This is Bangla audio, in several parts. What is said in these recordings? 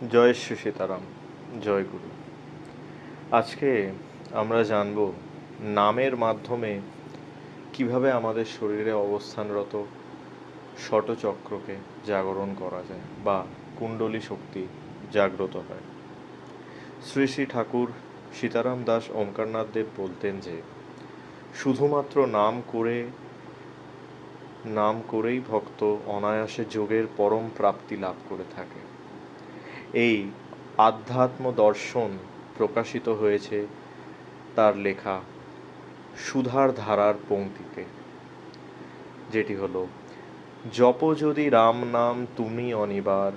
জয় শ্রী সীতারাম, জয় গুরু। আজকে আমরা জানব নামের মাধ্যমে কিভাবে আমাদের শরীরে অবস্থানরত ষটচক্রকে জাগরণ করা যায় বা কুণ্ডলী শক্তি জাগ্রত হয়। শ্রী শ্রী ঠাকুর সীতারাম দাস ওমকারনাথ দেব বলতেন যে শুধুমাত্র নাম করেই ভক্ত অনায়াসে যোগের পরম প্রাপ্তি লাভ করে থাকে। এই আধ্যাত্ম দর্শন প্রকাশিত হয়েছে তার লেখা সুধার ধারার পংক্তিতে, যেটি হলো জপ যদি রাম নাম তুমি অনিবার,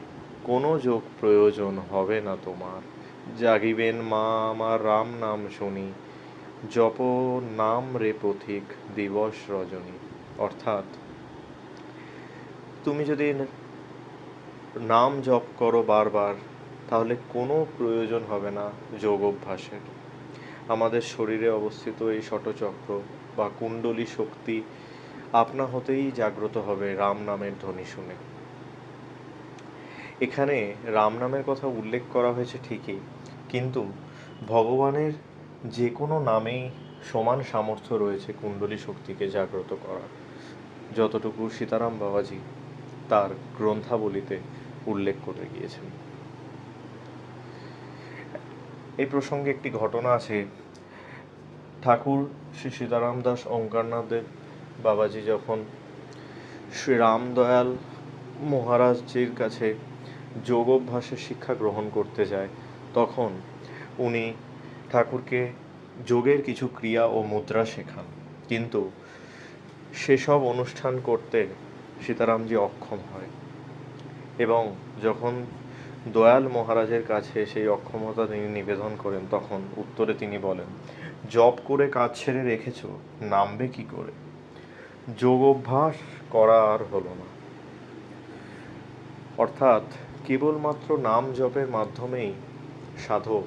কোনো যোগ প্রয়োজন হবে না তোমার, জাগিবেন মা আমার রাম নাম শুনি, জপ নাম রে পথিক দিবস রজনী। অর্থাৎ তুমি যদি নাম জপ করো বারবার, তাহলে কোনো প্রয়োজন হবে না যোগ অভ্যাসের। আমাদের শরীরে অবস্থিত এই ষটচক্র বা কুণ্ডলী শক্তি আপনা হতেই জাগ্রত হবে রাম নামের ধ্বনি শুনে। এখানে রাম নামের কথা উল্লেখ করা হয়েছে ঠিকই, কিন্তু ভগবানের যে কোনো নামেই সমান সামর্থ্য রয়েছে কুণ্ডলী শক্তিকে জাগ্রত করার, যতটুকু সীতারাম বাবাজি তার গ্রন্থাবলীতে উল্লেখ করে গিয়েছেন। এই প্রসঙ্গে একটি ঘটনা আছে। ঠাকুর শ্রী সীতারাম দাস ওমকারনাথ দেব বাবাজি যখন শ্রী রামদয়াল মহারাজজির কাছে যোগ অভ্যাসের শিক্ষা গ্রহণ করতে যায়, তখন উনি ঠাকুরকে যোগের কিছু ক্রিয়া ও মুদ্রা শেখান, কিন্তু সেসব অনুষ্ঠান করতে সীতারামজি অক্ষম হয় এবং যখন দয়াল মহারাজের কাছে সেই অক্ষমতা তিনি নিবেদন করেন, তখন উত্তরে তিনি বলেন, জপ করে কাজ ছেড়ে রেখেছ, নামবে কি করে? যোগ অভ্যাস করা আর হলো না। অর্থাৎ কেবলমাত্র নাম জপের মাধ্যমেই সাধক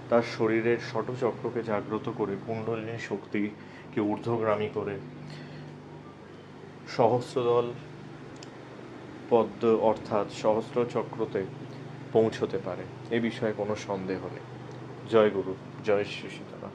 তার শরীরের ষটচক্রকে জাগ্রত করে কুণ্ডলিনী শক্তিকে ঊর্ধ্বগামী করে সহস্রদল পদ্ম অর্থাৎ সহস্র চক্রতে পৌঁছতে পারে, এ বিষয়ে কোনো সন্দেহ নেই। জয় গুরু, জয় শ্রী সীতারাম।